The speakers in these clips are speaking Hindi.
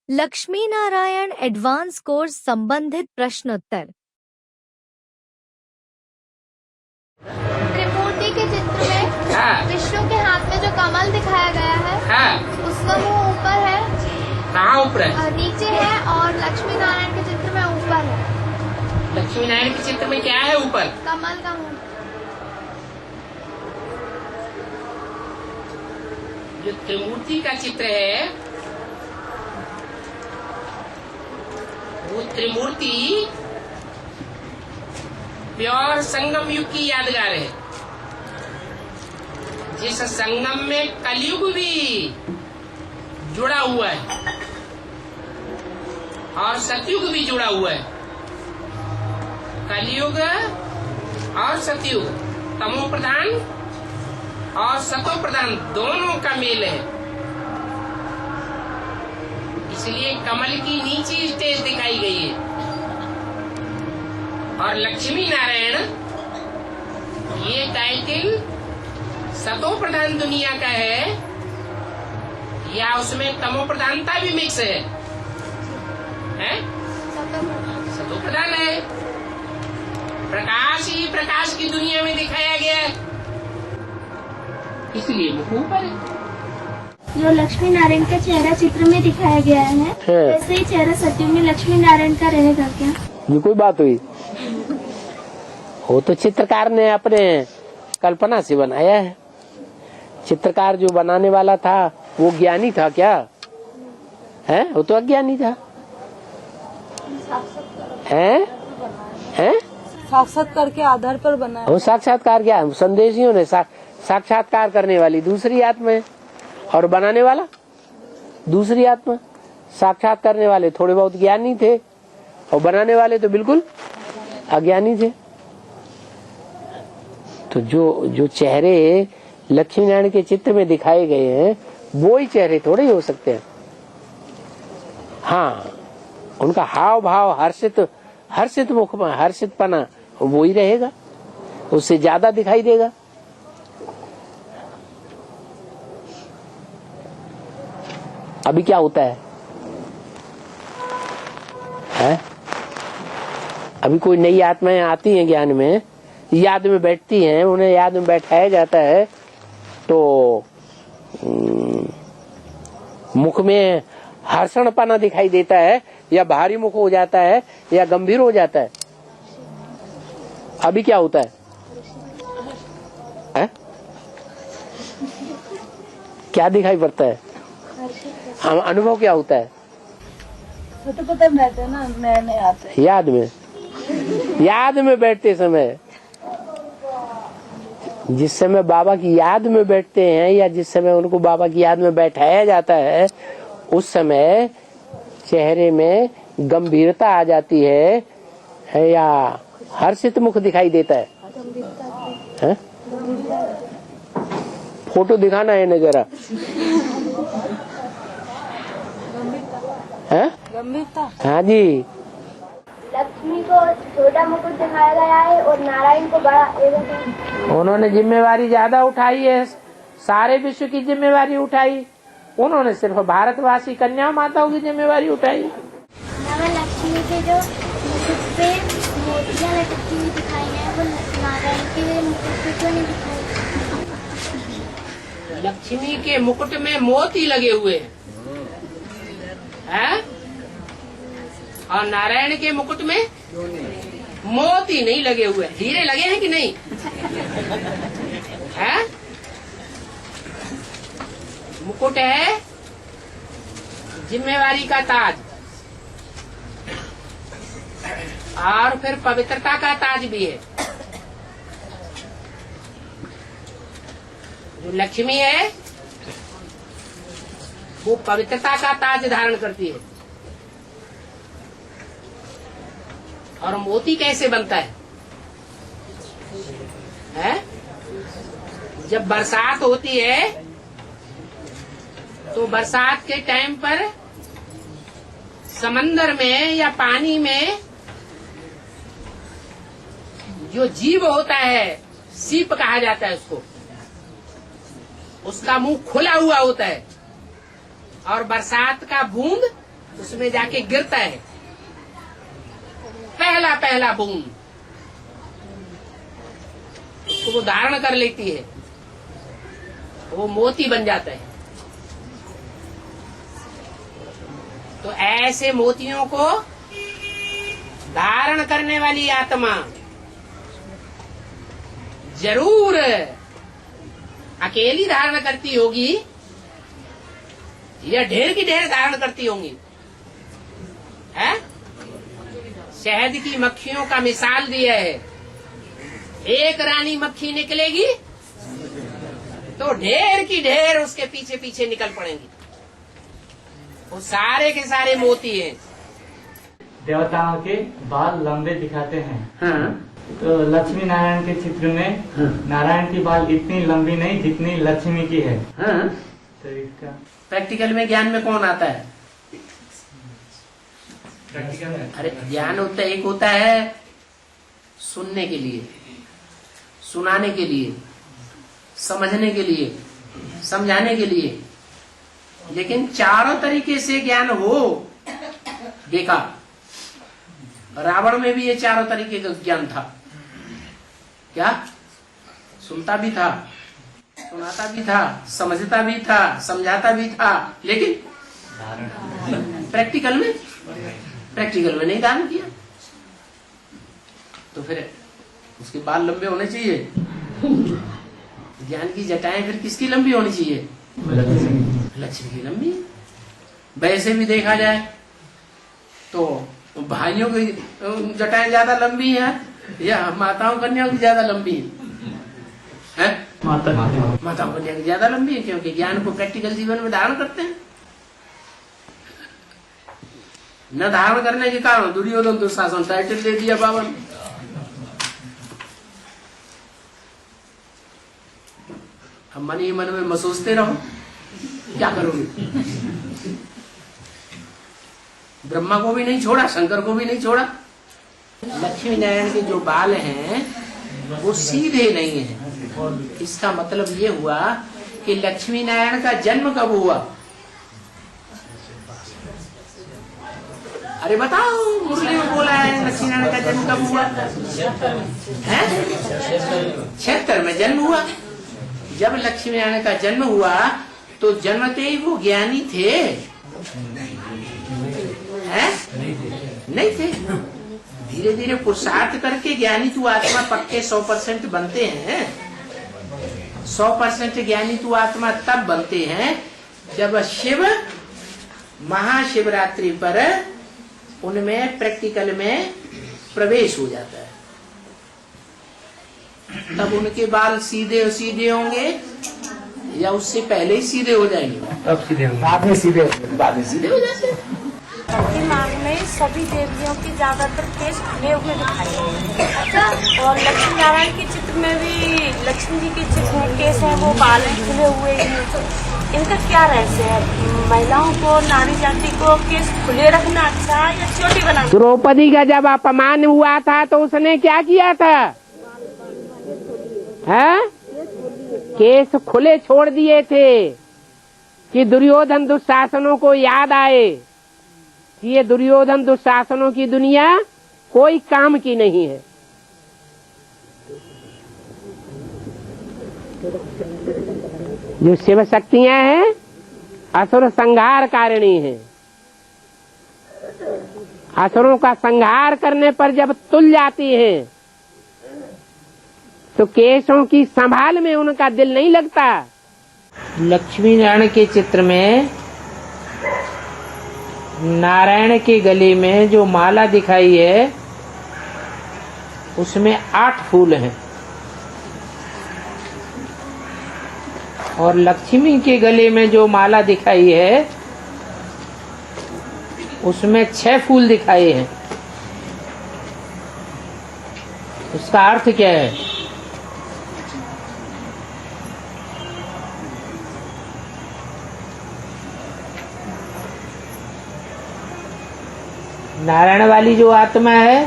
लक्ष्मी नारायण एडवांस कोर्स संबंधित प्रश्नोत्तर। त्रिमूर्ति के चित्र में विष्णु के हाथ में जो कमल दिखाया गया है, उसका मुंह ऊपर है। कहाँ ऊपर है? और नीचे है। और लक्ष्मी नारायण के चित्र में ऊपर है। लक्ष्मी नारायण के चित्र में क्या है ऊपर? कमल का मुंह। जो त्रिमूर्ति का चित्र है, वो त्रिमूर्ति प्योर संगम युग की यादगार है। जिस संगम में कलयुग भी जुड़ा हुआ है और सतयुग भी जुड़ा हुआ है। कलयुग और सतयुग, तमो प्रधान और सतो प्रधान दोनों का मेल है। इसलिए कमल की नीची स्टेज दिखाई गई है। और लक्ष्मी नारायण ये टाइटल सतो प्रधान दुनिया का है या उसमें तमो प्रधानता भी मिक्स है? सतो प्रधान है। प्रकाश ही प्रकाश की दुनिया में दिखाया गया है, इसलिए वो ऊपर है। जो लक्ष्मी नारायण का चेहरा चित्र में दिखाया गया है, वैसे ही चेहरा सत्युग में लक्ष्मी नारायण का रहेगा क्या? ये कोई बात हुई? वो तो चित्रकार ने अपने कल्पना से बनाया है। चित्रकार जो बनाने वाला था वो ज्ञानी था क्या? है वो तो अज्ञानी था। है साक्षात्कार के आधार पर बना है। वो साक्षात्कार क्या? संदेशियों ने साक्षात्कार करने वाली दूसरी आत्मा है और बनाने वाला दूसरी आत्मा। साक्षात करने वाले थोड़े बहुत ज्ञानी थे और बनाने वाले तो बिल्कुल अज्ञानी थे। तो जो चेहरे लक्ष्मी नारायण के चित्र में दिखाए गए हैं वो ही चेहरे थोड़े ही हो सकते हैं। हाँ, उनका हाव भाव हर्षित मुख में हर्षितपना वो ही रहेगा, उससे ज्यादा दिखाई देगा। अभी क्या होता है? अभी कोई नई आत्माएं आती हैं ज्ञान में, याद में बैठती हैं, उन्हें याद में बैठाया जाता है तो मुख में हर्षणपना दिखाई देता है या भारी मुख हो जाता है या गंभीर हो जाता है। अभी क्या होता है? क्या दिखाई पड़ता है? हम अनुभव क्या होता है? वो तो पता रहते है ना, नए आते हैं। याद में बैठते समय, जिस समय बाबा की याद में बैठते हैं या जिस समय उनको बाबा की याद में बैठाया जाता है, उस समय चेहरे में गंभीरता आ जाती है या हर्षित मुख दिखाई देता है? फोटो दिखाना है ना जरा। गंभीरता। हाँ जी। लक्ष्मी को छोटा मुकुट दिखाया गया है और नारायण को बड़ा। उन्होंने जिम्मेवारी ज्यादा उठाई है, सारे विश्व की जिम्मेवारी उठाई। उन्होंने सिर्फ भारतवासी कन्या माताओं की जिम्मेवारी उठाई। लक्ष्मी के जो मुकुट पे मोतियां लटकती हुई दिखाई है, वो नारायण के मुकुट पे क्यों नहीं दिखाई? लक्ष्मी के मुकुट में मोती लगे हुए हैं, और नारायण के मुकुट में मोती नहीं लगे हुए। हीरे लगे हैं कि नहीं? है? मुकुट है जिम्मेवारी का ताज और फिर पवित्रता का ताज भी है। जो लक्ष्मी है वो पवित्रता का ताज धारण करती है। और मोती कैसे बनता है? जब बरसात होती है तो बरसात के टाइम पर समंदर में या पानी में जो जीव होता है, सीप कहा जाता है उसको, उसका मुंह खुला हुआ होता है और बरसात का बूंद उसमें जाके गिरता है पहला पहला बूंद, उसको वो धारण कर लेती है, वो मोती बन जाता है। तो ऐसे मोतियों को धारण करने वाली आत्मा जरूर अकेली धारण करती होगी या ढेर की ढेर धारण करती होंगी, है? शहद की मक्खियों का मिसाल दिया है। एक रानी मक्खी निकलेगी तो ढेर की ढेर उसके पीछे पीछे निकल पड़ेंगी। वो सारे के सारे मोती हैं। देवताओं के बाल लंबे दिखाते हैं। हाँ। तो लक्ष्मी नारायण के चित्र में नारायण की बाल इतनी लंबी नहीं जितनी लक्ष्मी की है। हाँ। तो इसका प्रैक्टिकल में ज्ञान में कौन आता है? प्रैक्टिकल है। अरे ज्ञान होता है, एक होता है सुनने के लिए, सुनाने के लिए, समझने के लिए, समझाने के लिए, लेकिन चारों तरीके से ज्ञान हो। देखा रावण में भी ये चारों तरीके का ज्ञान था। क्या? सुनता भी था, सुनाता भी था, समझता भी था, समझाता भी था, लेकिन प्रैक्टिकल में नहीं धारण किया। तो फिर उसके बाल लंबे होने चाहिए। ज्ञान की जटाएं फिर किसकी लंबी होनी चाहिए? लक्ष्मी की लंबी। वैसे भी देखा जाए तो भाइयों की जटाएं ज्यादा लंबी हैं या माताओं कन्याओं की ज्यादा लंबी है? माताओं कन्या की ज्यादा लंबी है, क्योंकि ज्ञान को प्रैक्टिकल जीवन में धारण करते हैं। न धारण करने के कारण दुर्योधन दुशासन टाइटल दे दिया 52। अब मन ही मन में सोचते रहो, क्या करोगे? ब्रह्मा को भी नहीं छोड़ा, शंकर को भी नहीं छोड़ा। लक्ष्मी नारायण के जो बाल हैं वो सीधे नहीं हैं। इसका मतलब ये हुआ कि लक्ष्मी नारायण का जन्म कब हुआ? अरे बताओ, मुरली में बोला है लक्ष्मी नारायण का जन्म कब हुआ है? 76 में जन्म हुआ। जब लक्ष्मी नारायण का जन्म हुआ तो जन्मते ही वो ज्ञानी थे? हैं? नहीं थे। धीरे धीरे पुरुषार्थ करके ज्ञानी तू आत्मा पक्के 100% बनते हैं। 100% ज्ञानी तू आत्मा तब बनते हैं जब शिव महाशिवरात्रि पर उनमें प्रैक्टिकल में प्रवेश हो जाता है। तब उनके बाल सीधे सीधे होंगे या उससे पहले ही सीधे हो जाएंगे? अब सीधे बाद में सीधे हो जाते हैं। दिमाग में सभी देवियों की ज्यादातर केस खुले हुए दिखाई देते हैं। अच्छा, और लक्ष्मी नारायण के चित्र में भी लक्ष्मी जी के चित्र में केस है वो बाल खुले हुए हैं। इनका क्या रहस्य है? महिलाओं को, नारी जाति को केस खुले रखना अच्छा या छोटी बनाना? द्रौपदी का जब अपमान हुआ था तो उसने क्या किया था? है? केस खुले छोड़ दिए थे कि दुर्योधन दुशासनों को याद आए कि ये दुर्योधन दुशासनों की दुनिया कोई काम की नहीं है। जो शिव शक्तियां हैं असुर संहार कारिणी हैं। असुरों का संहार करने पर जब तुल जाती हैं तो केशों की संभाल में उनका दिल नहीं लगता। लक्ष्मी नारायण के चित्र में नारायण के गले में जो माला दिखाई है उसमें 8 फूल हैं और लक्ष्मी के गले में जो माला दिखाई है उसमें 6 फूल दिखाए हैं। उसका अर्थ क्या है? नारायण वाली जो आत्मा है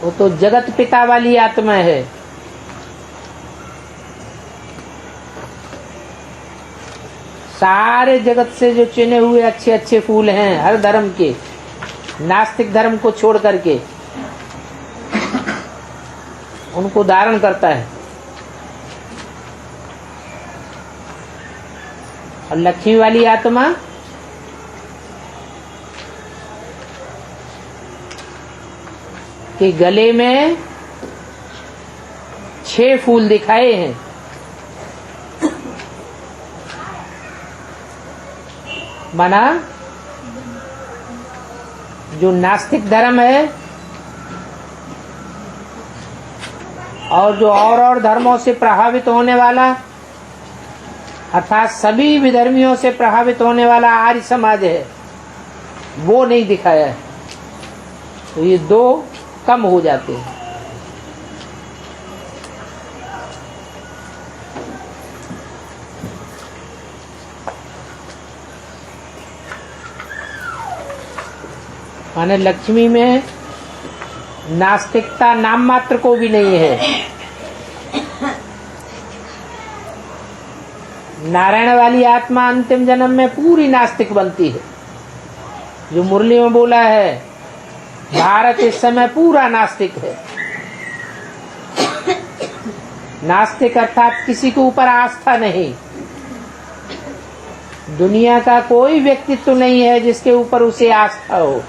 वो तो जगत पिता वाली आत्मा है। सारे जगत से जो चुने हुए अच्छे अच्छे फूल हैं हर धर्म के, नास्तिक धर्म को छोड़ करके, उनको धारण करता है। और लक्ष्मी वाली आत्मा के गले में 6 फूल दिखाए हैं। माना जो नास्तिक धर्म है और जो और धर्मों से प्रभावित होने वाला, अर्थात सभी विधर्मियों से प्रभावित होने वाला आर्य समाज है, वो नहीं दिखाया है। तो ये 2 कम हो जाते हैं। माने लक्ष्मी में नास्तिकता नाम मात्र को भी नहीं है। नारायण वाली आत्मा अंतिम जन्म में पूरी नास्तिक बनती है। जो मुरली में बोला है, भारत इस समय पूरा नास्तिक है। नास्तिक अर्थात किसी के ऊपर आस्था नहीं। दुनिया का कोई व्यक्तित्व नहीं है जिसके ऊपर उसे आस्था हो।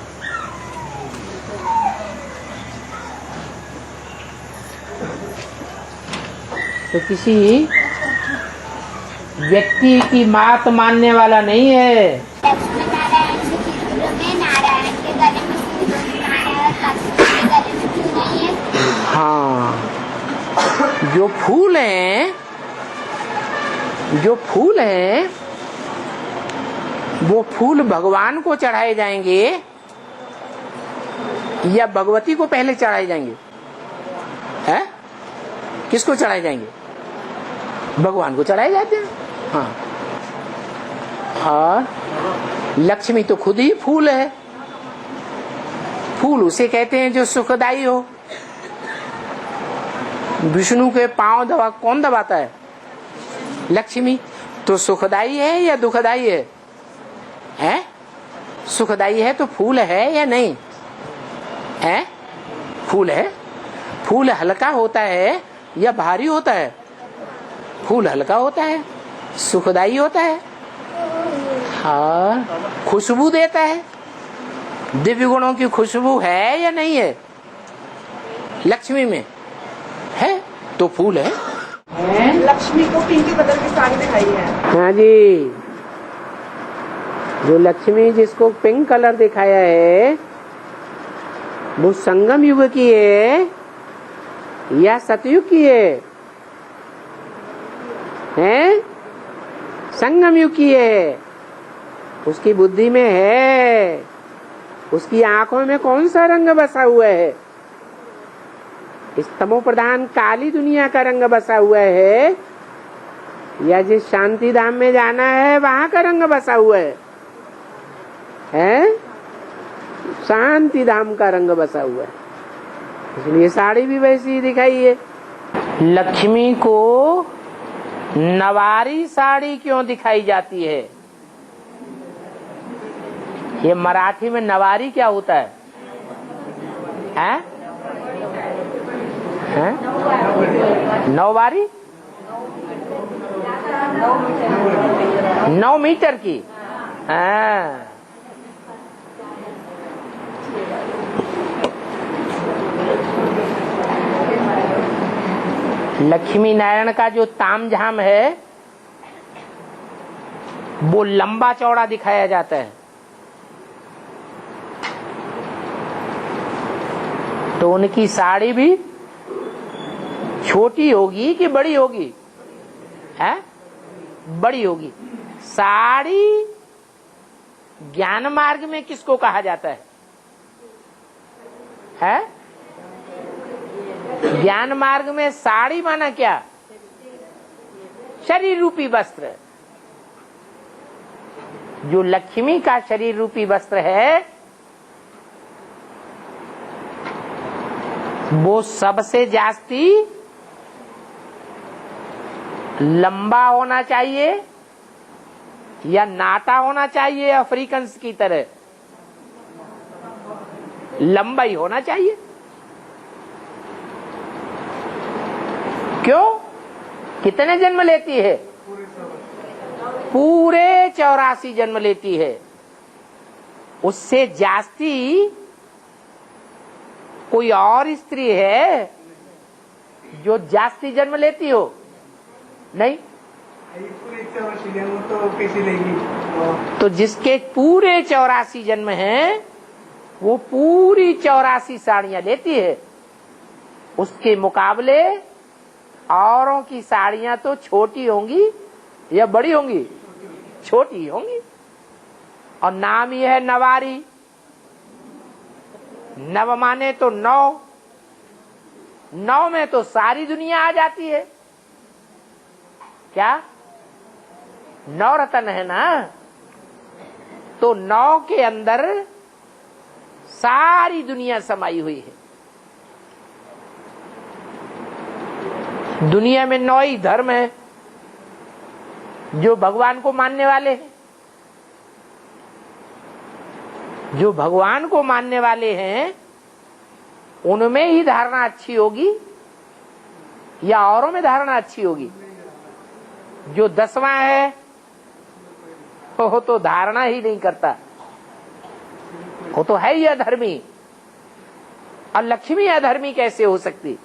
तो किसी व्यक्ति की बात मानने वाला नहीं है। लक्ष्मी नारायण के चित्र में नारायण के गले में फूल नारायण और लक्ष्मी के गले में फूल नहीं है। हाँ, जो फूल हैं वो फूल भगवान को चढ़ाए जाएंगे या भगवती को पहले चढ़ाए जाएंगे? है? किसको चढ़ाए जाएंगे? भगवान को चढ़ाए जाते हैं। हाँ, और लक्ष्मी तो खुद ही फूल है। फूल उसे कहते हैं जो सुखदायी हो। विष्णु के पांव कौन दबाता है? लक्ष्मी। तो सुखदायी है या दुखदायी है? हैं? सुखदायी है तो फूल है या नहीं है? फूल है। फूल हल्का होता है या भारी होता है? फूल हल्का होता है, सुखदायी होता है। हाँ, खुशबू देता है। दिव्य गुणों की खुशबू है या नहीं है? लक्ष्मी में है तो फूल है। लक्ष्मी को पिंक के बदल की साड़ी दिखाई है। हाँ जी, जो लक्ष्मी जिसको पिंक कलर दिखाया है वो संगम युग की है या सतयुग की है? हैं? संगम युग की है। उसकी बुद्धि में है। उसकी आंखों में कौन सा रंग बसा हुआ है? इस तमो प्रधान काली दुनिया का रंग बसा हुआ है या जिस शांति धाम में जाना है वहां का रंग बसा हुआ है? हैं? शांति धाम का रंग बसा हुआ है। इसलिए साड़ी भी वैसी ही दिखाई है। लक्ष्मी को नवारी साड़ी क्यों दिखाई जाती है? ये मराठी में नवारी क्या होता है? हैं? हैं? नौवारी? 9 मीटर की। हाँ, लक्ष्मी नारायण का जो तामझाम है वो लंबा चौड़ा दिखाया जाता है। तो उनकी साड़ी भी छोटी होगी कि बड़ी होगी? है? बड़ी होगी। साड़ी ज्ञान मार्ग में किसको कहा जाता है? है? ज्ञान मार्ग में साड़ी माना क्या? शरीर रूपी वस्त्र। जो लक्ष्मी का शरीर रूपी वस्त्र है वो सबसे जास्ती लंबा होना चाहिए या नाटा होना चाहिए अफ्रीकन की तरह, लंबाई होना चाहिए। क्यों? कितने जन्म लेती है? पूरे 84 जन्म लेती है। उससे जास्ती कोई और स्त्री है जो जास्ती जन्म लेती हो? नहीं। तो कैसी लेगी? तो जिसके पूरे 84 जन्म हैं वो पूरी 84 साड़ियां लेती है। उसके मुकाबले औरों की साड़ियां तो छोटी होंगी या बड़ी होंगी? छोटी होंगी। और नाम यह है नवारी। नव माने तो 9, 9 में तो सारी दुनिया आ जाती है। क्या 9 रत्न है ना? तो 9 के अंदर सारी दुनिया समाई हुई है। दुनिया में 9 ही धर्म है जो भगवान को मानने वाले हैं। जो भगवान को मानने वाले हैं उनमें ही धारणा अच्छी होगी या औरों में धारणा अच्छी होगी? जो 10वां है वो तो धारणा ही नहीं करता, वो तो है ही अधर्मी। और लक्ष्मी अधर्मी कैसे हो सकती?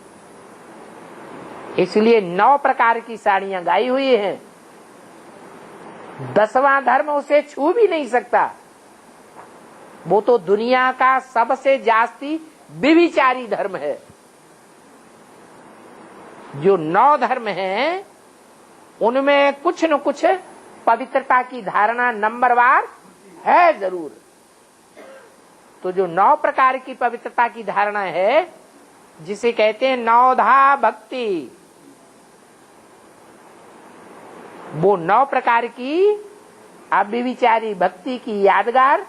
इसलिए 9 प्रकार की साड़ियां गाई हुई हैं। 10वां धर्म उसे छू भी नहीं सकता। वो तो दुनिया का सबसे जास्ती व्यभिचारी धर्म है। जो 9 धर्म हैं उनमें कुछ न कुछ पवित्रता की धारणा नंबरवार है जरूर। तो जो 9 प्रकार की पवित्रता की धारणा है, जिसे कहते हैं 9धा भक्ति, वो 9 प्रकार की अव्यभिचारी भक्ति की यादगार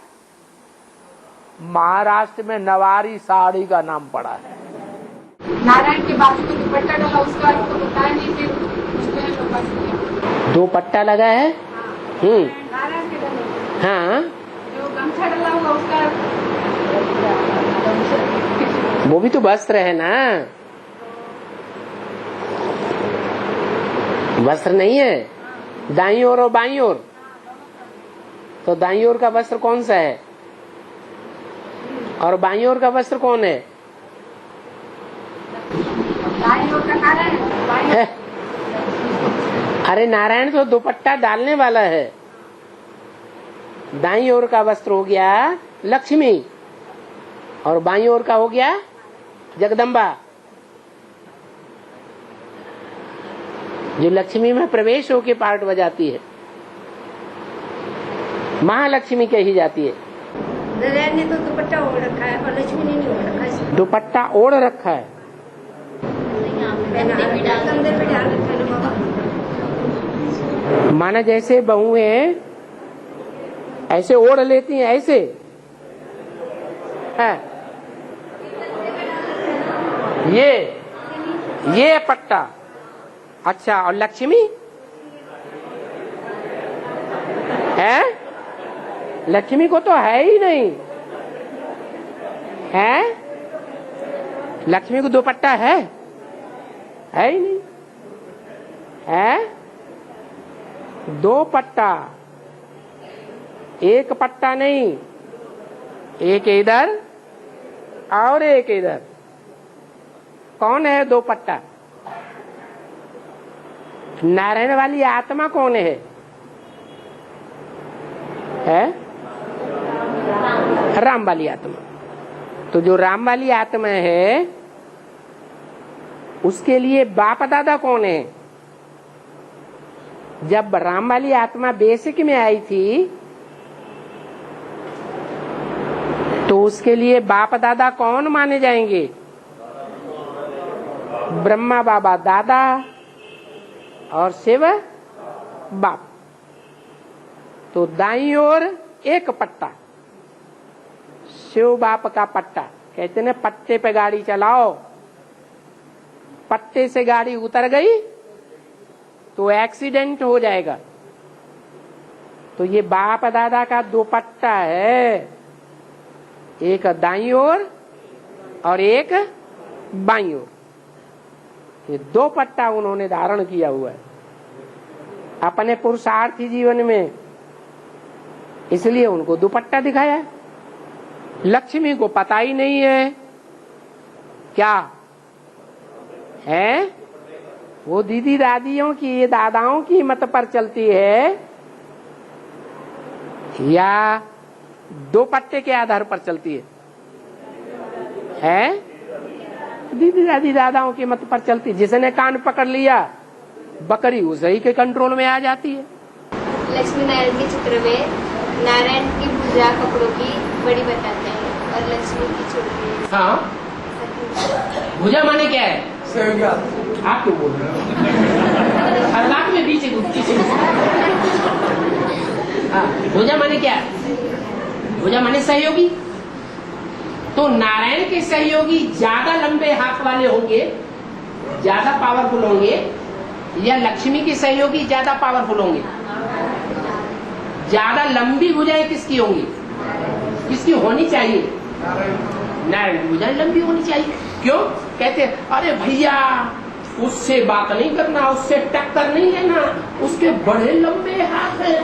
महाराष्ट्र में नवारी साड़ी का नाम पड़ा है। नारायण के बाजू में दुपट्टा लगा, उसका तो बताया नहीं, फिर उसमें तो बस गया। 2 पट्टा लगा है। नारायण के गले हाँ, जो गमछा डला होगा उसका, वो भी तो वस्त्र है ना। वस्त्र नहीं है दाईं ओर और बाईं ओर। तो दाईं ओर का वस्त्र कौन सा है और बाईं ओर का वस्त्र कौन है? दाईं ओर का नारायण है। अरे नारायण तो दुपट्टा डालने वाला है। दाईं ओर का वस्त्र हो गया लक्ष्मी और बाईं ओर का हो गया जगदम्बा, जो लक्ष्मी में प्रवेश होके पार्ट बजाती है। महालक्ष्मी कही जाती है। नारायण ने तो दुपट्टा ओढ़ रखा है और लक्ष्मी ने नहीं ओढ़ रखा है। दुपट्टा ओढ़ रखा है। कंधे पे डाल रखा है ना बाबा। माना जैसे बहुएं ऐसे ओढ़ लेती हैं, ऐसे है। ये पट्टा। अच्छा, और लक्ष्मी है? लक्ष्मी को तो है ही नहीं है। लक्ष्मी को दुपट्टा है ही नहीं है। 2 पट्टा, एक पट्टा नहीं, एक इधर और एक इधर। कौन है 2 पट्टा? नारायण वाली आत्मा कौन है? राम वाली आत्मा। तो जो राम वाली आत्मा है उसके लिए बाप दादा कौन है? जब राम वाली आत्मा बेसिक में आई थी तो उसके लिए बाप दादा कौन माने जाएंगे? ब्रह्मा बाबा दादा और शिव बाप। तो दाईं ओर एक पट्टा, शिव बाप का पट्टा। कहते हैं पट्टे पे गाड़ी चलाओ, पट्टे से गाड़ी उतर गई तो एक्सीडेंट हो जाएगा। तो ये बाप दादा का दुपट्टा है, एक दाईं ओर और एक बाईं ओर। ये दो पट्टा उन्होंने धारण किया हुआ है अपने पुरुषार्थी जीवन में, इसलिए उनको दुपट्टा दिखाया। लक्ष्मी को पता ही नहीं है क्या है, वो दीदी दादियों की दादाओं की मत पर चलती है या दुपट्टे के आधार पर चलती है? दीदी दादी दादाओं की मत पर चलती। जिसने कान पकड़ लिया बकरी उसी के कंट्रोल में आ जाती है। लक्ष्मी नारायण के चित्र में नारायण की भुजा कपड़ों की बड़ी बताते हैं और लक्ष्मी की छोटी। हाँ, भुजा माने क्या है? आप क्यों बोल रहे हो? हर लाख में पीछे भुजा माने क्या है? भुजा माने सहयोगी। तो नारायण के सहयोगी ज्यादा लंबे हाथ वाले होंगे, ज्यादा पावरफुल होंगे, या लक्ष्मी के सहयोगी ज्यादा पावरफुल होंगे? ज्यादा लंबी भुजाएं किसकी होंगी? किसकी होनी चाहिए? नारायण की भुजाएं लंबी होनी चाहिए। क्यों? कहते अरे भैया उससे बात नहीं करना, उससे टक्कर नहीं लेना, उसके बड़े लंबे हाथ हैं।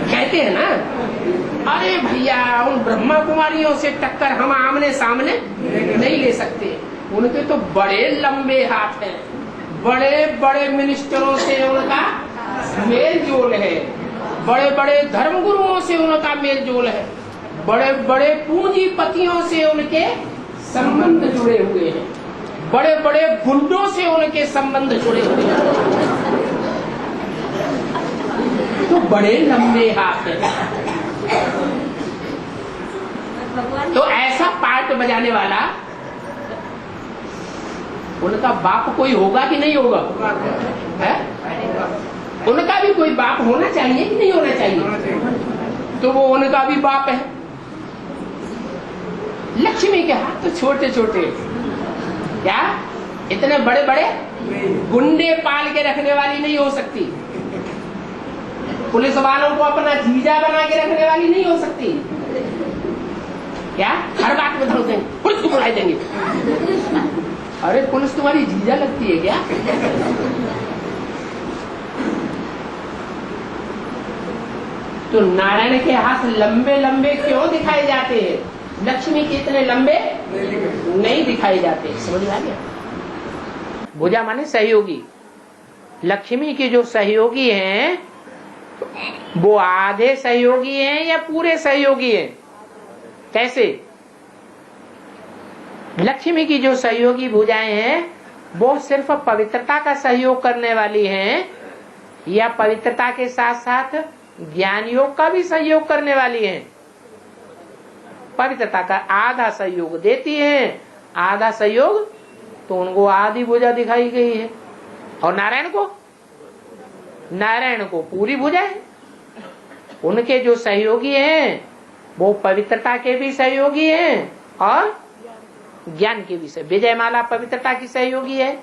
कहते हैं ना, अरे भैया उन ब्रह्मा कुमारियों से टक्कर हम आमने सामने नहीं ले सकते, उनके तो बड़े लंबे हाथ हैं। बड़े बड़े मिनिस्टरों से उनका मेल जोल है, बड़े बड़े धर्मगुरुओं से उनका मेल जोल है, बड़े बड़े पूंजीपतियों से उनके संबंध जुड़े हुए हैं, बड़े बड़े गुंडों से उनके संबंध जुड़े हुए हैं। तो बड़े लंबे हाथ हैं। तो ऐसा पार्ट बजाने वाला उनका बाप कोई होगा कि नहीं होगा? है? उनका भी कोई बाप होना चाहिए कि नहीं होना चाहिए? तो वो उनका भी बाप है। लक्ष्मी के हाथ तो छोटे छोटे, क्या इतने बड़े बड़े गुंडे पाल के रखने वाली नहीं हो सकती, पुलिस वालों को अपना जीजा बना के रखने वाली नहीं हो सकती। क्या हर बात में धमक देंगे, पुलिस को बुला देंगे। अरे पुलिस तुम्हारी जीजा लगती है क्या? तो नारायण के हाथ लंबे लंबे क्यों दिखाए जाते हैं? लक्ष्मी के इतने लंबे नहीं दिखाए जाते। समझ में आ गया? भुजा माने सहयोगी। लक्ष्मी के जो सहयोगी हैं वो आधे सहयोगी हैं या पूरे सहयोगी हैं? कैसे? लक्ष्मी की जो सहयोगी भुजाएं हैं वो सिर्फ पवित्रता का सहयोग करने वाली हैं या पवित्रता के साथ साथ ज्ञान योग का भी सहयोग करने वाली हैं? पवित्रता का आधा सहयोग देती हैं, आधा सहयोग तो उनको आधी भुजा दिखाई गई है। और नारायण को पूरी भुजा है। उनके जो सहयोगी हैं वो पवित्रता के भी सहयोगी हैं और ज्ञान के भी। विजयमाला पवित्रता की सहयोगी है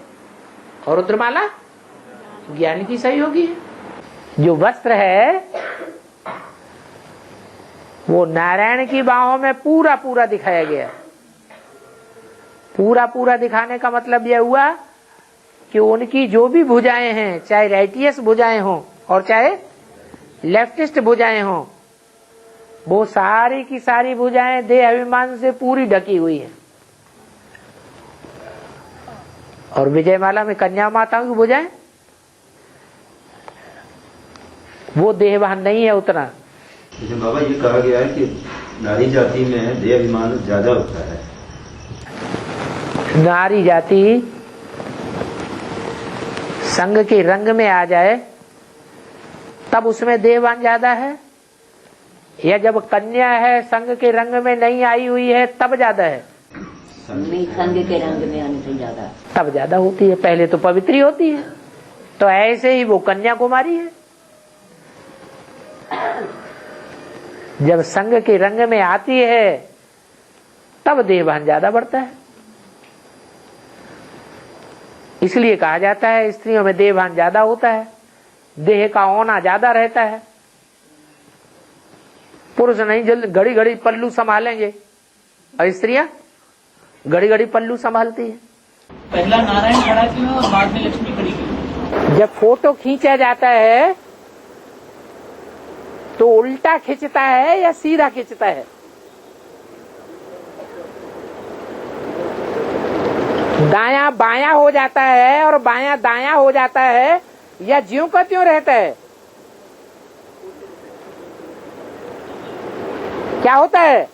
और रुद्रमाला ज्ञान की सहयोगी है। जो वस्त्र है वो नारायण की बाहों में पूरा पूरा दिखाया गया। पूरा पूरा दिखाने का मतलब यह हुआ कि उनकी जो भी भुजाएं हैं, चाहे राइटियस भुजाएं हों और चाहे लेफ्टिस्ट भुजाएं हों, वो सारी की सारी भुजाएं देह अभिमान से पूरी ढकी हुई हैं। और विजयमाला में कन्या माताओं की भुजाएं वो देहवान नहीं है उतना। लेकिन बाबा ये कहा गया है कि नारी जाति में देह अभिमान ज्यादा होता है। नारी जाति संग के रंग में आ जाए तब उसमें देहवान ज्यादा है, या जब कन्या है संग के रंग में नहीं आई हुई है तब ज्यादा है? संग के रंग में आने से ज्यादा तब ज्यादा होती है। पहले तो पवित्री होती है। तो ऐसे ही वो कन्या कुमारी है। जब संग के रंग में आती है तब देहभान ज्यादा बढ़ता है। इसलिए कहा जाता है स्त्रियों में देहभान ज्यादा होता है। देह का होना ज्यादा रहता है। पुरुष नहीं जल्दी घड़ी घड़ी पल्लू संभालेंगे, और स्त्रियां घड़ी घड़ी पल्लू संभालती है। पहला नारायण खड़ा क्यों और बाद में लक्ष्मी खड़ी क्यों? जब फोटो खींचा जाता है तो उल्टा खींचता है या सीधा खींचता है? दायां बायां हो जाता है और बायां दायां हो जाता है, या ज्यों का त्यों रहता है? क्या होता है?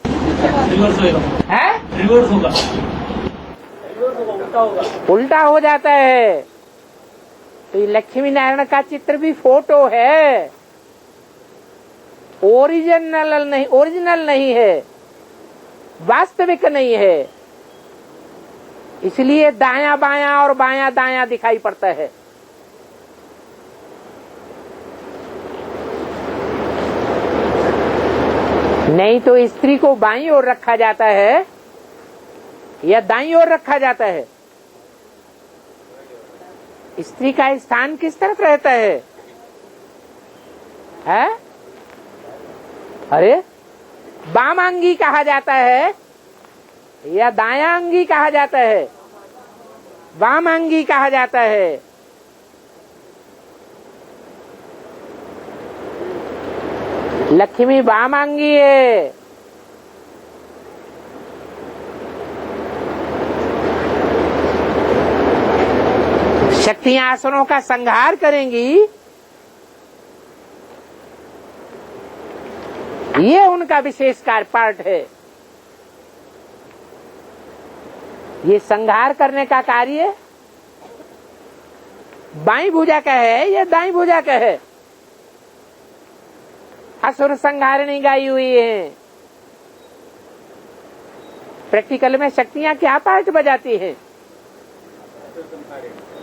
रिवर्स होगा। है रिवर्स होगा, उल्टा हो जाता है। तो ये लक्ष्मी नारायण का चित्र भी फोटो है, ओरिजिनल नहीं है, वास्तविक नहीं है। इसलिए दायां बायां और बायां दायां दिखाई पड़ता है। नहीं तो स्त्री को बाईं ओर रखा जाता है या दाईं ओर रखा जाता है? स्त्री का स्थान किस तरफ रहता है? अरे वामांगी कहा जाता है या दायांगी कहा जाता है? वामांगी कहा जाता है। लक्ष्मी वामांगी है। शक्तियां असुरों का संहार करेंगी, ये उनका विशेष कार्य पार्ट है। ये संहार करने का कार्य बाईं भुजा का है या दाईं भुजा का है? असुर संहारिणी गाई हुई है। प्रैक्टिकल में शक्तियां क्या पार्ट बजाती हैं?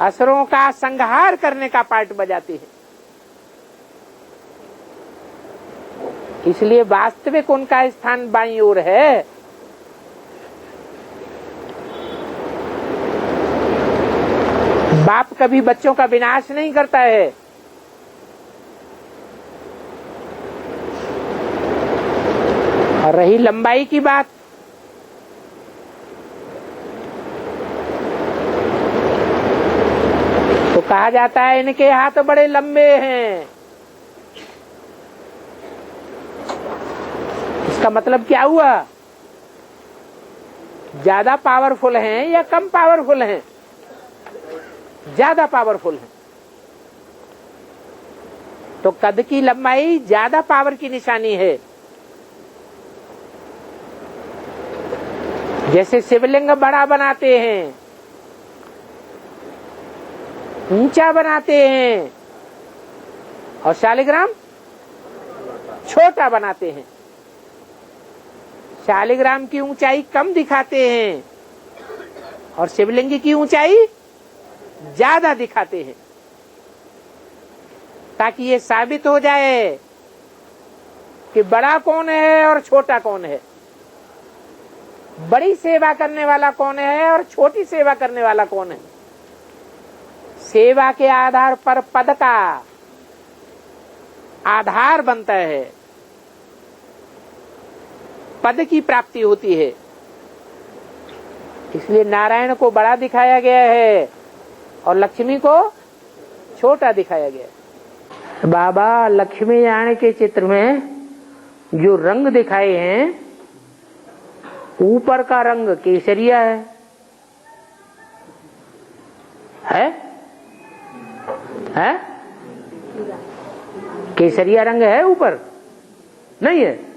असुरों का संहार करने का पार्ट बजाती है। इसलिए वास्तविक उनका स्थान बाईं ओर है। बाप कभी बच्चों का विनाश नहीं करता है। और रही लंबाई की बात, तो कहा जाता है इनके हाथ बड़े लंबे हैं। इसका मतलब क्या हुआ? ज्यादा पावरफुल हैं या कम पावरफुल हैं? ज्यादा पावरफुल हैं। तो कद की लंबाई ज्यादा पावर की निशानी है। जैसे शिवलिंग बड़ा बनाते हैं, ऊंचा बनाते हैं, और शालिग्राम छोटा बनाते हैं। शालिग्राम की ऊंचाई कम दिखाते हैं और शिवलिंग की ऊंचाई ज्यादा दिखाते हैं, ताकि ये साबित हो जाए कि बड़ा कौन है और छोटा कौन है, बड़ी सेवा करने वाला कौन है और छोटी सेवा करने वाला कौन है। सेवा के आधार पर पद का आधार बनता है, पद की प्राप्ति होती है। इसलिए नारायण को बड़ा दिखाया गया है और लक्ष्मी को छोटा दिखाया गया है। बाबा लक्ष्मी नारायण के चित्र में जो रंग दिखाए हैं, ऊपर का रंग केसरिया है? केसरिया रंग है ऊपर? नहीं है?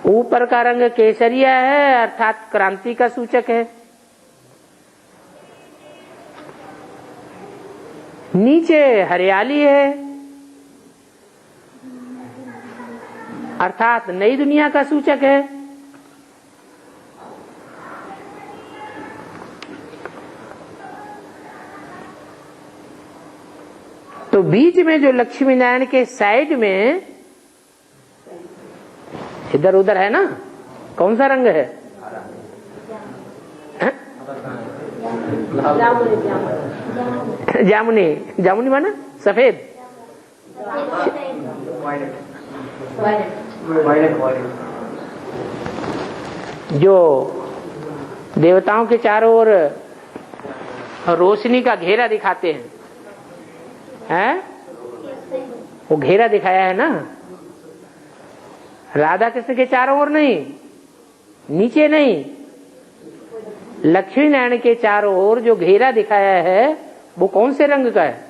ऊपर का रंग केसरिया है, अर्थात क्रांति का सूचक है। नीचे हरियाली है, अर्थात नई दुनिया का सूचक है। तो बीच में जो लक्ष्मी नारायण के साइड में इधर उधर है ना, कौन सा रंग है? जामुनी। जामुनी माना सफेद। जो देवताओं के चारों ओर रोशनी का घेरा दिखाते हैं, वो घेरा दिखाया है ना, राधा कृष्ण के चारों ओर नहीं, नीचे नहीं, लक्ष्मी नारायण के चारों ओर जो घेरा दिखाया है वो कौन से रंग का है?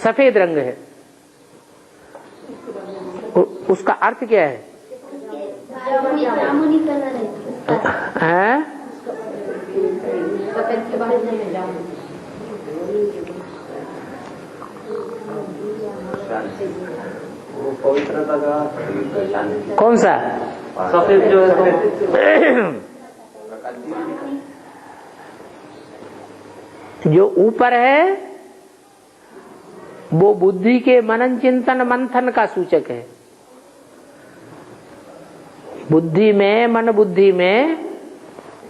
सफेद रंग है। उसका अर्थ क्या है? जामुनी कलर है। पवित्रता का कौन सा? सफेद जो है जो ऊपर है वो बुद्धि के मनन चिंतन मंथन का सूचक है। बुद्धि में, मन बुद्धि में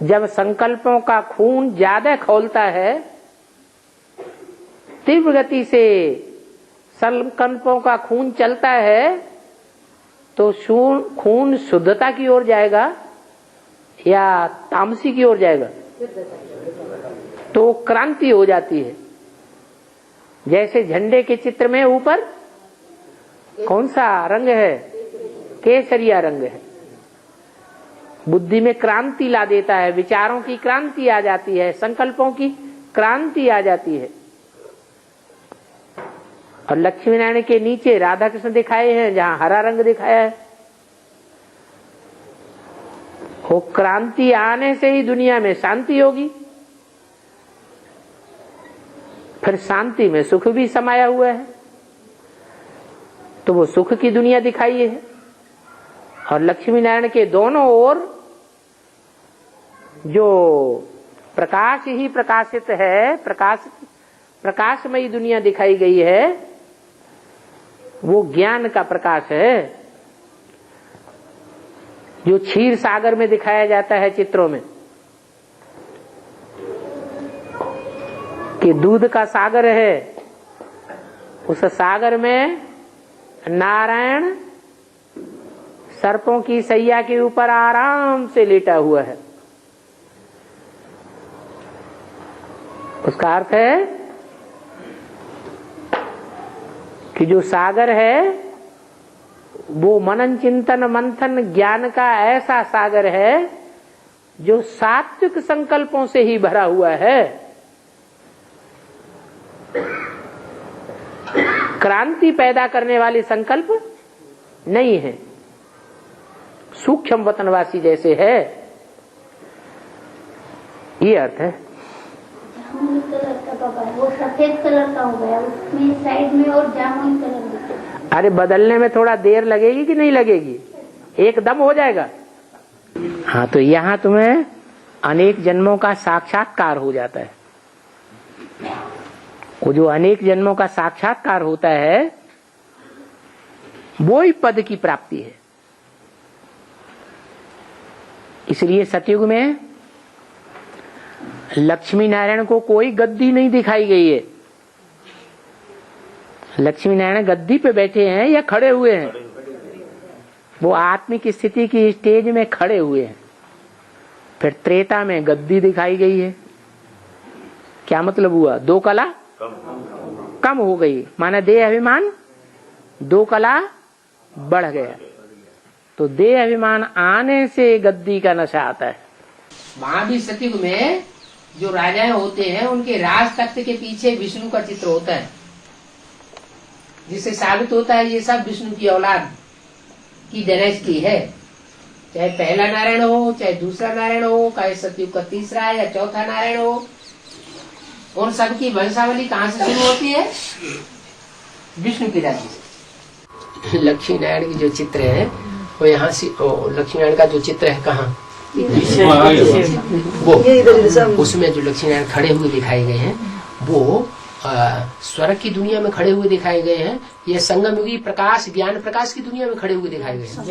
जब संकल्पों का खून ज्यादा खौलता है, तीव्र गति से संकल्पों का खून चलता है, तो खून शुद्धता की ओर जाएगा या तामसी की ओर जाएगा? तो क्रांति हो जाती है। जैसे झंडे के चित्र में ऊपर कौन सा रंग है? केसरिया रंग है। बुद्धि में क्रांति ला देता है, विचारों की क्रांति आ जाती है, संकल्पों की क्रांति आ जाती है। और लक्ष्मी नारायण के नीचे राधा कृष्ण दिखाए हैं, जहां हरा रंग दिखाया है। वो क्रांति आने से ही दुनिया में शांति होगी। फिर शांति में सुख भी समाया हुआ है, तो वो सुख की दुनिया दिखाई है। और लक्ष्मी नारायण के दोनों ओर जो प्रकाश ही प्रकाशित है, प्रकाशमयी दुनिया दिखाई गई है, वो ज्ञान का प्रकाश है, जो क्षीर सागर में दिखाया जाता है चित्रों में कि दूध का सागर है। उस सागर में नारायण सर्पों की सैया के ऊपर आराम से लेटा हुआ है। उसका अर्थ है कि जो सागर है वो मनन चिंतन मंथन ज्ञान का ऐसा सागर है जो सात्विक संकल्पों से ही भरा हुआ है। क्रांति पैदा करने वाले संकल्प नहीं है। सूक्ष्म वतनवासी जैसे है, ये अर्थ है। जामुनी कलर का बाबा, वो सफेद कलर का हो गया, उसमें साइड में और जामुनी कलर दिखा। अरे बदलने में थोड़ा देर लगेगी कि नहीं लगेगी? एकदम हो जाएगा। हाँ, तो यहाँ तुम्हें अनेक जन्मों का साक्षात्कार हो जाता है। वो जो अनेक जन्मों का साक्षात्कार होता है वो ही पद की प्राप्ति है। इसलिए सतयुग में लक्ष्मी नारायण को कोई गद्दी नहीं दिखाई गई है। लक्ष्मी नारायण गद्दी पे बैठे हैं या खड़े हुए हैं? वो आत्मिक स्थिति की स्टेज में खड़े हुए हैं। फिर त्रेता में गद्दी दिखाई गई है। क्या मतलब हुआ? दो कला कम हो गई, माना देह अभिमान दो कला बढ़ गया। तो देह अभिमान आने से गद्दी का नशा आता है। वहां भी सतयुग में जो राजाएं होते हैं उनके राज तख्त के पीछे विष्णु का चित्र होता है, जिससे साबित होता है ये सब विष्णु की औलाद की डायनेस्टी है। चाहे पहला नारायण हो, चाहे दूसरा नारायण हो, चाहे सतयुग का तीसरा या चौथा नारायण हो, उन सब की वंशावली कहाँ से शुरू होती है? विष्णु की राज्य से। लक्ष्मी नारायण की जो चित्र है वो यहाँ से, लक्ष्मी नारायण का जो चित्र है कहाँ? वो उसमें जो लक्ष्मी नारायण खड़े हुए दिखाए गए हैं वो स्वर्ग की दुनिया में खड़े हुए दिखाए गए हैं। ये संगम युगी प्रकाश, ज्ञान प्रकाश की दुनिया में खड़े हुए दिखाए गए हैं।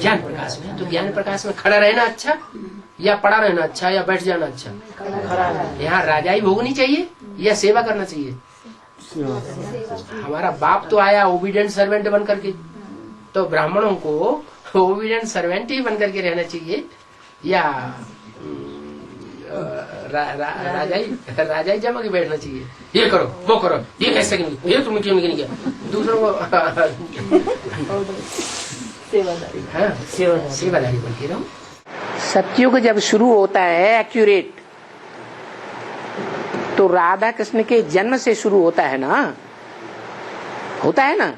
ज्ञान प्रकाश में, तो ज्ञान प्रकाश में खड़ा रहना अच्छा या पड़ा रहना अच्छा या बैठ जाना अच्छा? यहाँ राजाई भोगनी चाहिए या सेवा करना चाहिए? हमारा बाप तो आया ओबीडियंट सर्वेंट बन करके, तो ब्राह्मणों को ओबीडियंट सर्वेंट ही बन करके रहना चाहिए या राजाई जमा के बैठना चाहिए? ये करो वो करो, ये कैसे ये तुम क्यों नहीं किया, दूसरों को सेवादारी बन के रहो। सतयुग जब शुरू होता है एक्यूरेट, तो राधा कृष्ण के जन्म से शुरू होता है ना, होता है ना।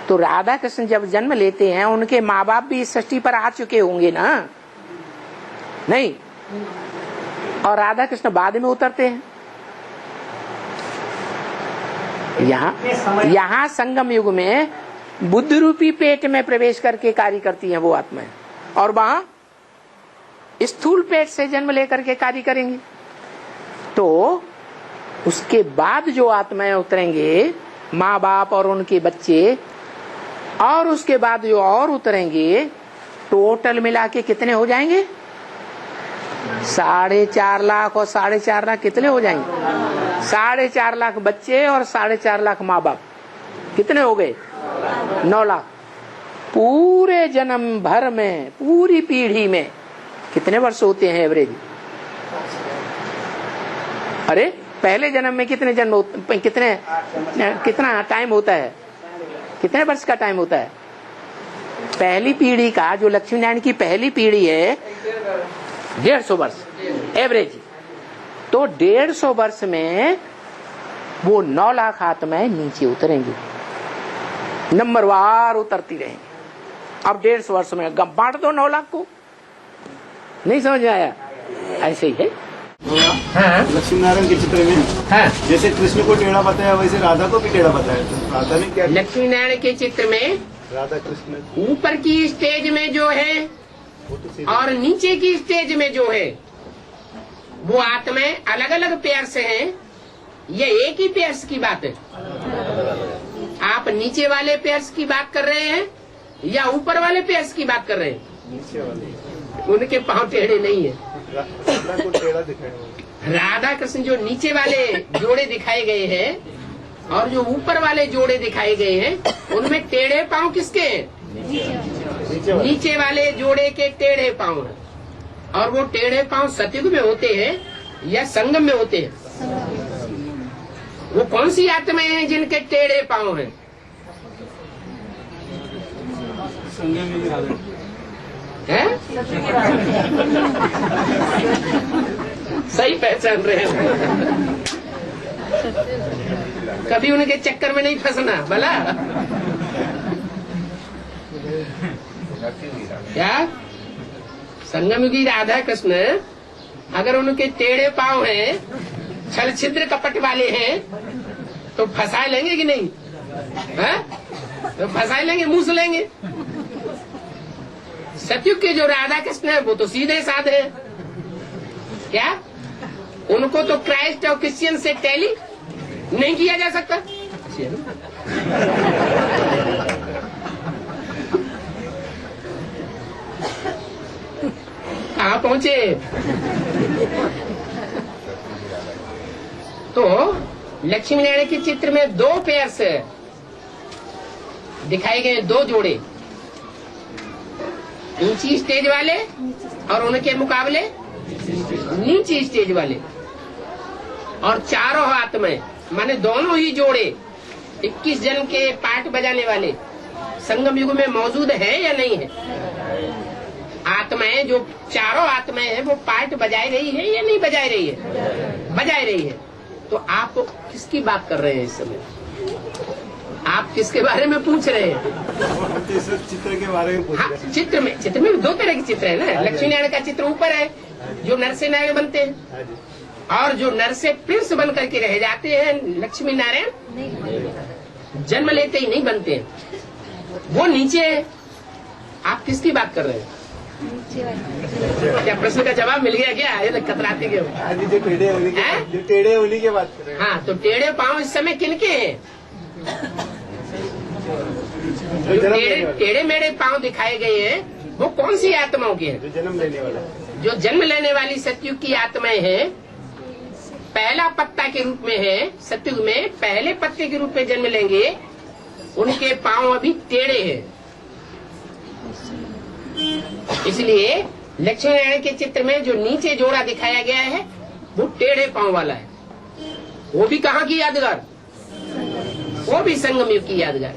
तो राधा कृष्ण जब जन्म लेते हैं उनके माँ बाप भी इस सृष्टि पर आ चुके होंगे ना, नहीं? और राधा कृष्ण बाद में उतरते हैं। यहाँ संगम युग में बुद्ध रूपी पेट में प्रवेश करके कार्य करती हैं वो आत्माएं, और वहां स्थूल पेट से जन्म लेकर के कार्य करेंगे। तो उसके बाद जो आत्माएं उतरेंगे, माँ बाप और उनके बच्चे, और उसके बाद जो और उतरेंगे, टोटल मिला के कितने हो जाएंगे? 4.5 लाख और 4.5 लाख कितने हो जाएंगे? 4.5 लाख बच्चे और 4.5 लाख माँ बाप, कितने हो गए? 9 लाख। पूरे जन्म भर में, पूरी पीढ़ी में कितने वर्ष होते हैं एवरेज? अरे पहले जन्म में कितने जन्म, कितना टाइम होता है? कितने वर्ष का टाइम होता है? पहली पीढ़ी का, जो लक्ष्मी नारायण की पहली पीढ़ी है, 150 वर्ष एवरेज। तो 150 वर्ष में वो 9 लाख आत्माएं नीचे उतरेंगी, नंबरवार उतरती रहेंगी। अब 150 वर्ष में बांट दो 9 लाख को, नहीं समझ में आया? ऐसे ही है। हाँ। लक्ष्मी नारायण के चित्र में जैसे कृष्ण को टेढ़ा बताया वैसे राधा को भी टेढ़ा बताया। तो राधा ने क्या? लक्ष्मी नारायण के चित्र में राधा कृष्ण ऊपर की स्टेज में जो है और नीचे की स्टेज में जो है, वो आत्माएं अलग अलग पेयर से हैं, ये एक ही पेयर्स की बात है? आप नीचे वाले पेयर्स की बात कर रहे हैं या ऊपर वाले पेयर्स की बात कर रहे हैं? नीचे वाले। उनके पांव टेढ़े नहीं है। राधा को टेढ़ा दिखाया। राधा कृष्ण जो नीचे वाले जोड़े दिखाए गए हैं और जो ऊपर वाले जोड़े दिखाए गए हैं, उनमें टेढ़े पांव किसके हैं? नीचे वाले जोड़े के टेढ़े पांव हैं। और वो टेढ़े पांव सतयुग में होते हैं या संगम में होते हैं? वो कौन सी आत्माएं हैं जिनके टेढ़े पांव हैं? संगम में राधा सही पहचान रहे हैं। कभी उनके चक्कर में नहीं फंसना भला। क्या संगम की राधा कृष्ण अगर उनके टेढ़े पांव हैं, छल छिद्र कपट वाले हैं, तो फंसा लेंगे कि नहीं? है? तो फंसा लेंगे, मूस लेंगे। सतयुग के जो राधा कृष्ण है वो तो सीधे साधे हैं। क्या उनको तो क्राइस्ट और क्रिश्चियन से टैली नहीं किया जा सकता? कहाँ पहुंचे? तो लक्ष्मी नारायण के चित्र में 2 पेयर्स दिखाए गए, 2 जोड़े, ऊंची स्टेज वाले और उनके मुकाबले नीची स्टेज वाले, और चारों आत्माएं माने दोनों ही जोड़े 21 जन के पार्ट बजाने वाले संगम युग में मौजूद है या नहीं है? आत्माएं जो चारों आत्माएं हैं वो पार्ट बजाई रही है या नहीं बजाई रही है? बजाई रही है। तो आप किसकी बात कर रहे हैं इस समय? आप किसके बारे में पूछ रहे हैं? चित्र के बारे में पूछ रहे हैं। चित्र में 2 तरह के चित्र है ना। लक्ष्मी नारायण का चित्र ऊपर है, जो नर से नारायण बनते हैं, और जो नर से प्रिंस बन करके रह जाते हैं, लक्ष्मी नारायण जन्म लेते ही नहीं बनते हैं, वो नीचे है। आप किसकी बात कर रहे हैं? क्या प्रश्न का जवाब मिल गया क्या? ये कतराते क्यों? जो टेढ़े होने की बात कर रहे हैं। हाँ, तो टेढ़े पांव इस समय किनके हैं? टेढ़े मेढ़े पांव दिखाए गए हैं, वो कौन सी आत्माओं के हैं? जो जन्म लेने वाला। जो जन्म लेने वाली सतयुग की आत्माएं हैं, पहला पत्ता के रूप में है, सतयुग में पहले पत्ते के रूप में जन्म लेंगे, उनके पांव अभी टेढ़े हैं। इसलिए लक्ष्मी नारायण के चित्र में जो नीचे जोड़ा दिखाया गया है वो टेढ़े पांव वाला है। वो भी कहाँ की यादगार? वो भी संगम युग की यादगार।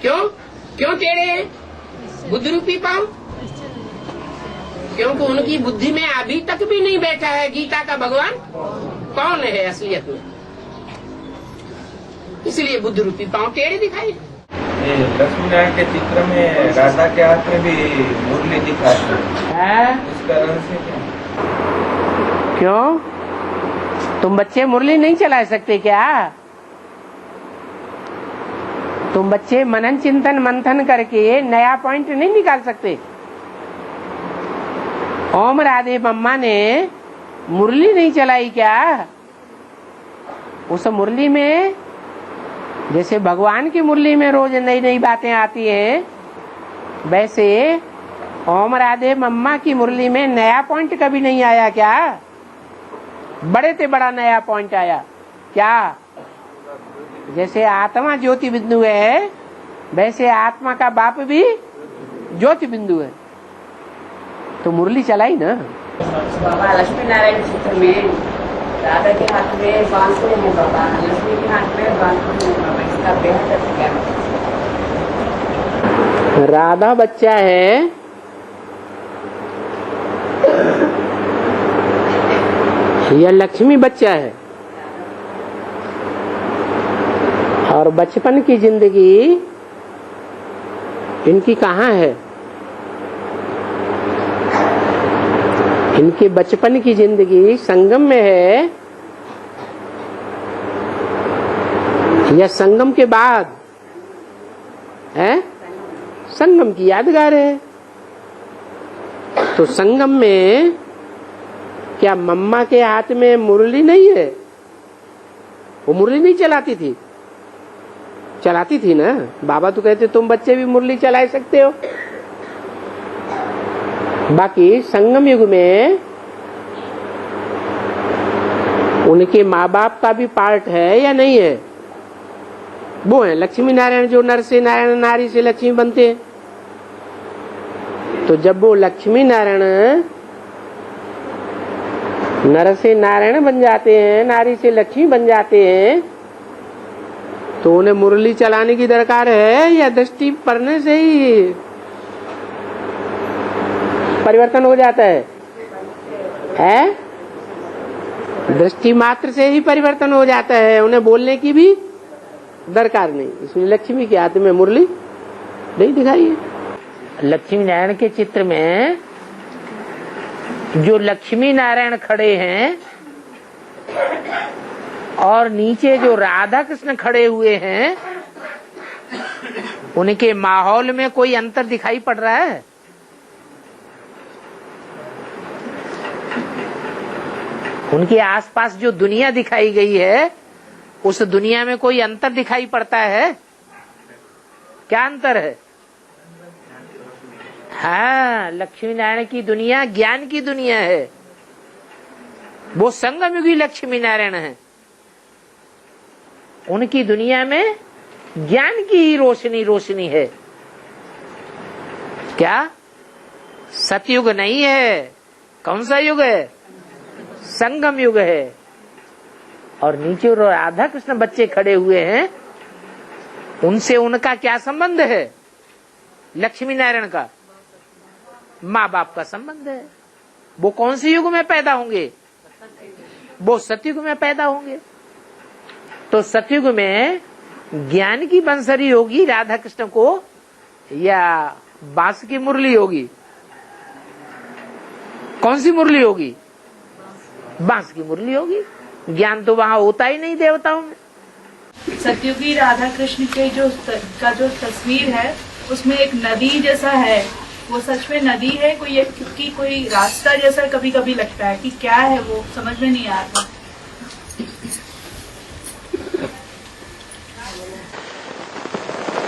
क्यों टेढ़े हैं? बुद्ध रूपी पांव, क्योंकि उनकी बुद्धि में अभी तक भी नहीं बैठा है गीता का भगवान कौन है असलियत में, इसलिए बुद्ध रूपी पांव टेढ़े दिखाई। लक्ष्मी नारायण के चित्र में राधा के हाथ में भी मुरली दिखाई है, उसका रहस्य क्या? क्यों? तुम बच्चे मुरली नहीं चला सकते क्या? तुम बच्चे मनन चिंतन मंथन करके नया पॉइंट नहीं निकाल सकते? ओम राधे मम्मा ने मुरली नहीं चलाई क्या? उस मुरली में जैसे भगवान की मुरली में रोज नई नई बातें आती हैं, वैसे ओम राधे मम्मा की मुरली में नया पॉइंट कभी नहीं आया क्या? बड़े से बड़ा नया पॉइंट आया क्या? जैसे आत्मा ज्योति बिंदु है, वैसे आत्मा का बाप भी ज्योति बिंदु है, तो मुरली चलाई ना। बाबा लक्ष्मी नारायण चित्र में राधा के हाथ में बांसुरी है बाबा, लक्ष्मी के हाथ में बांसुरी है बाबा, इसका बेहद क्या? राधा बच्चा है, या लक्ष्मी बच्चा है, और बचपन की जिंदगी इनकी कहाँ है? इनकी बचपन की जिंदगी संगम में है या संगम के बाद है? संगम की यादगार है। तो संगम में क्या मम्मा के हाथ में मुरली नहीं है? वो मुरली नहीं चलाती थी? चलाती थी ना। बाबा तो कहते तुम बच्चे भी मुरली चला सकते हो। बाकी संगम युग में उनके माँ बाप का भी पार्ट है या नहीं है? वो है लक्ष्मी नारायण, जो नर से नारायण, नारी से लक्ष्मी बनते हैं। तो जब वो लक्ष्मी नारायण नर से नारायण बन जाते हैं, नारी से लक्ष्मी बन जाते हैं, तो उन्हें मुरली चलाने की दरकार है या दृष्टि पढ़ने से ही परिवर्तन हो जाता है? दृष्टि मात्र से ही परिवर्तन हो जाता है, उन्हें बोलने की भी दरकार नहीं। इसलिए लक्ष्मी के हाथ में मुरली नहीं दिखाई है। लक्ष्मी नारायण के चित्र में जो लक्ष्मी नारायण खड़े हैं और नीचे जो राधा कृष्ण खड़े हुए हैं, उनके माहौल में कोई अंतर दिखाई पड़ रहा है? उनके आसपास जो दुनिया दिखाई गई है, उस दुनिया में कोई अंतर दिखाई पड़ता है? क्या अंतर है? हाँ, लक्ष्मी नारायण की दुनिया ज्ञान की दुनिया है। वो संगम युगी लक्ष्मी नारायण है। उनकी दुनिया में ज्ञान की ही रोशनी रोशनी है। क्या सतयुग नहीं है? कौन सा युग है? संगम युग है। और नीचे राधा कृष्ण बच्चे खड़े हुए हैं, उनसे उनका क्या संबंध है? लक्ष्मी नारायण का माँ बाप का संबंध है। वो कौन से युग में पैदा होंगे? वो सतयुग में पैदा होंगे। तो सतयुग में ज्ञान की बंसरी होगी राधा कृष्ण को, या बांस की मुरली होगी? कौन सी मुरली होगी? बांस की मुरली होगी। ज्ञान तो वहां होता ही नहीं देवताओं में। सतयुगी राधा कृष्ण के जो तस्वीर है, उसमें एक नदी जैसा है। वो सच में नदी है कोई, क्योंकि कोई रास्ता जैसा कभी कभी लगता है कि क्या है, वो समझ में नहीं आता।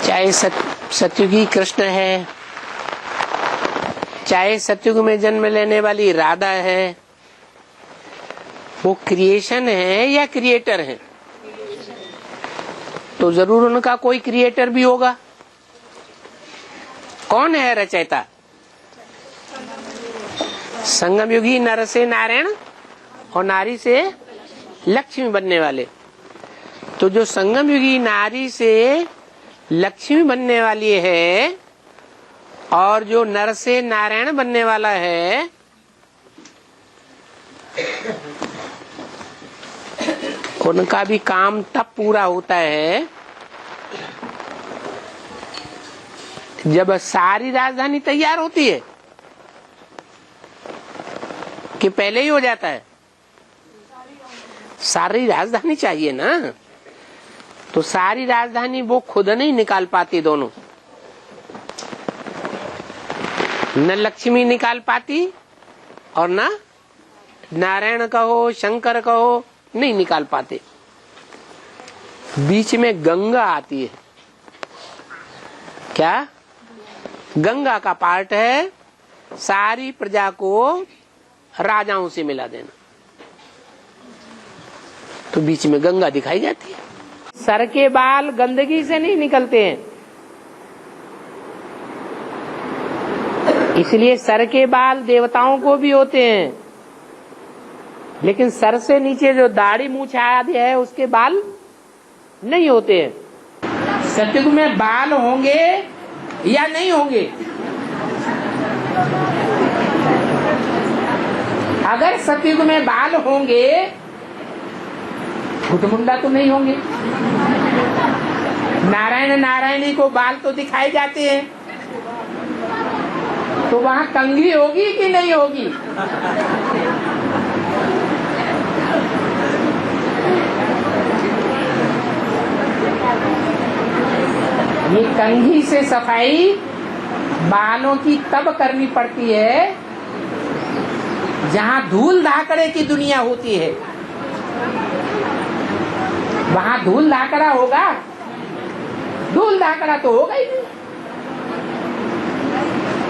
चाहे सतयुगी कृष्ण है, चाहे सतयुग में जन्म लेने वाली राधा है, वो क्रिएशन है या क्रिएटर है? तो जरूर उनका कोई क्रिएटर भी होगा। कौन है रचयिता? संगम युगी नर से नारायण और नारी से लक्ष्मी बनने वाले। तो जो संगम युगी नारी से लक्ष्मी बनने वाली है और जो नर से नारायण बनने वाला है, उनका भी काम तब पूरा होता है जब सारी राजधानी तैयार होती है कि पहले ही हो जाता है? सारी राजधानी चाहिए ना। तो सारी राजधानी वो खुद नहीं निकाल पाती दोनों, न लक्ष्मी निकाल पाती और न नारायण कहो शंकर कहो नहीं निकाल पाते। बीच में गंगा आती है। क्या? गंगा का पार्ट है सारी प्रजा को राजाओं से मिला देना। तो बीच में गंगा दिखाई जाती है। सर के बाल गंदगी से नहीं निकलते हैं, इसलिए सर के बाल देवताओं को भी होते हैं, लेकिन सर से नीचे जो दाढ़ी मूछ आदि है उसके बाल नहीं होते हैं। सतयुग में बाल होंगे या नहीं होंगे? अगर सतयुग में बाल होंगे मुंडा तो नहीं होंगे। नारायण नारायणी को बाल तो दिखाए जाते हैं, तो वहाँ कंघी होगी कि नहीं होगी? ये कंघी से सफाई बालों की तब करनी पड़ती है जहाँ धूल धाकड़े की दुनिया होती है। वहाँ धूल धाकड़ा होगा? धूल धाकड़ा तो होगा ही नहीं,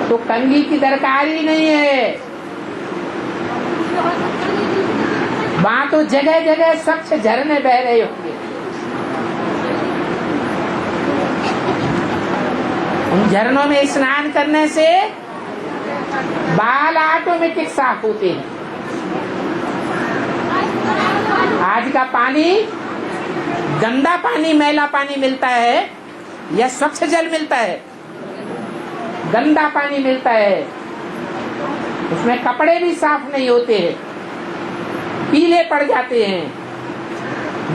तो कंघी की दरकार ही नहीं है। वहाँ तो जगह जगह स्वच्छ झरने बह रहे होंगे। उन झरनों में स्नान करने से बाल ऑटोमेटिक साफ होते हैं। आज का पानी गंदा पानी, मैला पानी मिलता है या स्वच्छ जल मिलता है? गंदा पानी मिलता है, उसमें कपड़े भी साफ नहीं होते हैं, पीले पड़ जाते हैं,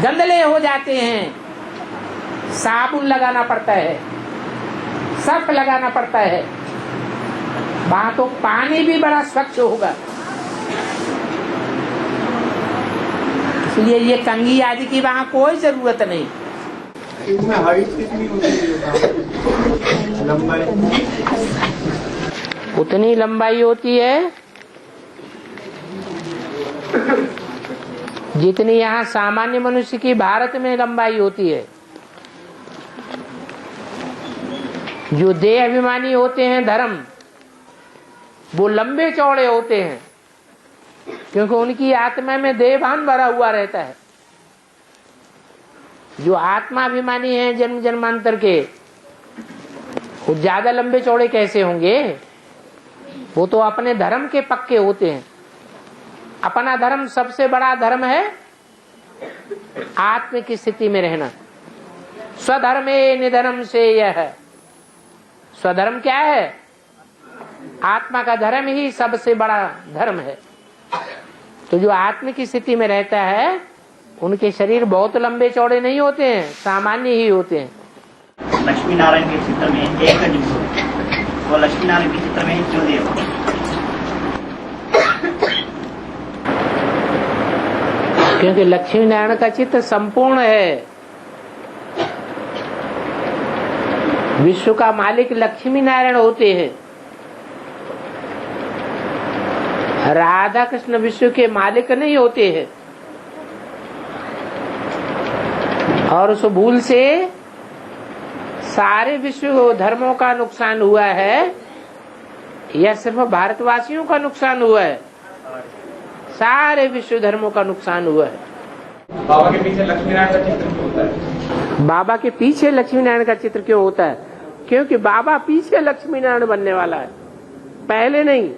गंदले हो जाते हैं, साबुन लगाना पड़ता है, सर्फ लगाना पड़ता है। वहां तो पानी भी बड़ा स्वच्छ होगा। इसलिए ये कंघी आदि की वहाँ कोई जरूरत नहीं। इसमें हाइट कितनी होती है? लंबाई? उतनी लंबाई होती है जितनी यहाँ सामान्य मनुष्य की भारत में लंबाई होती है। जो देह अभिमानी होते हैं धर्म, वो लंबे चौड़े होते हैं, क्योंकि उनकी आत्मा में देहभान भरा हुआ रहता है। जो आत्माभिमानी हैं जन्म जन्मांतर के, वो ज्यादा लंबे चौड़े कैसे होंगे? वो तो अपने धर्म के पक्के होते हैं। अपना धर्म सबसे बड़ा धर्म है आत्म की स्थिति में रहना। स्वधर्मे निधर्म से यह, स्वधर्म क्या है? आत्मा का धर्म ही सबसे बड़ा धर्म है। तो जो आत्म की स्थिति में रहता है उनके शरीर बहुत लंबे चौड़े नहीं होते हैं, सामान्य ही होते हैं। लक्ष्मी नारायण के चित्र में एक वो लक्ष्मी नारायण के चित्र में क्यों दिया? क्योंकि लक्ष्मी नारायण का चित्र संपूर्ण है। विश्व का मालिक लक्ष्मी नारायण होते हैं। राधा कृष्ण विश्व के मालिक नहीं होते हैं। और उस भूल से सारे विश्व धर्मों का नुकसान हुआ है यह सिर्फ भारतवासियों का नुकसान हुआ है, सारे विश्व धर्मों का नुकसान हुआ है। बाबा के पीछे लक्ष्मी नारायण का चित्र क्यों होता है? बाबा के पीछे लक्ष्मी नारायण का चित्र क्यों होता है? क्योंकि बाबा पीछे लक्ष्मी नारायण बनने वाला है, पहले नहीं।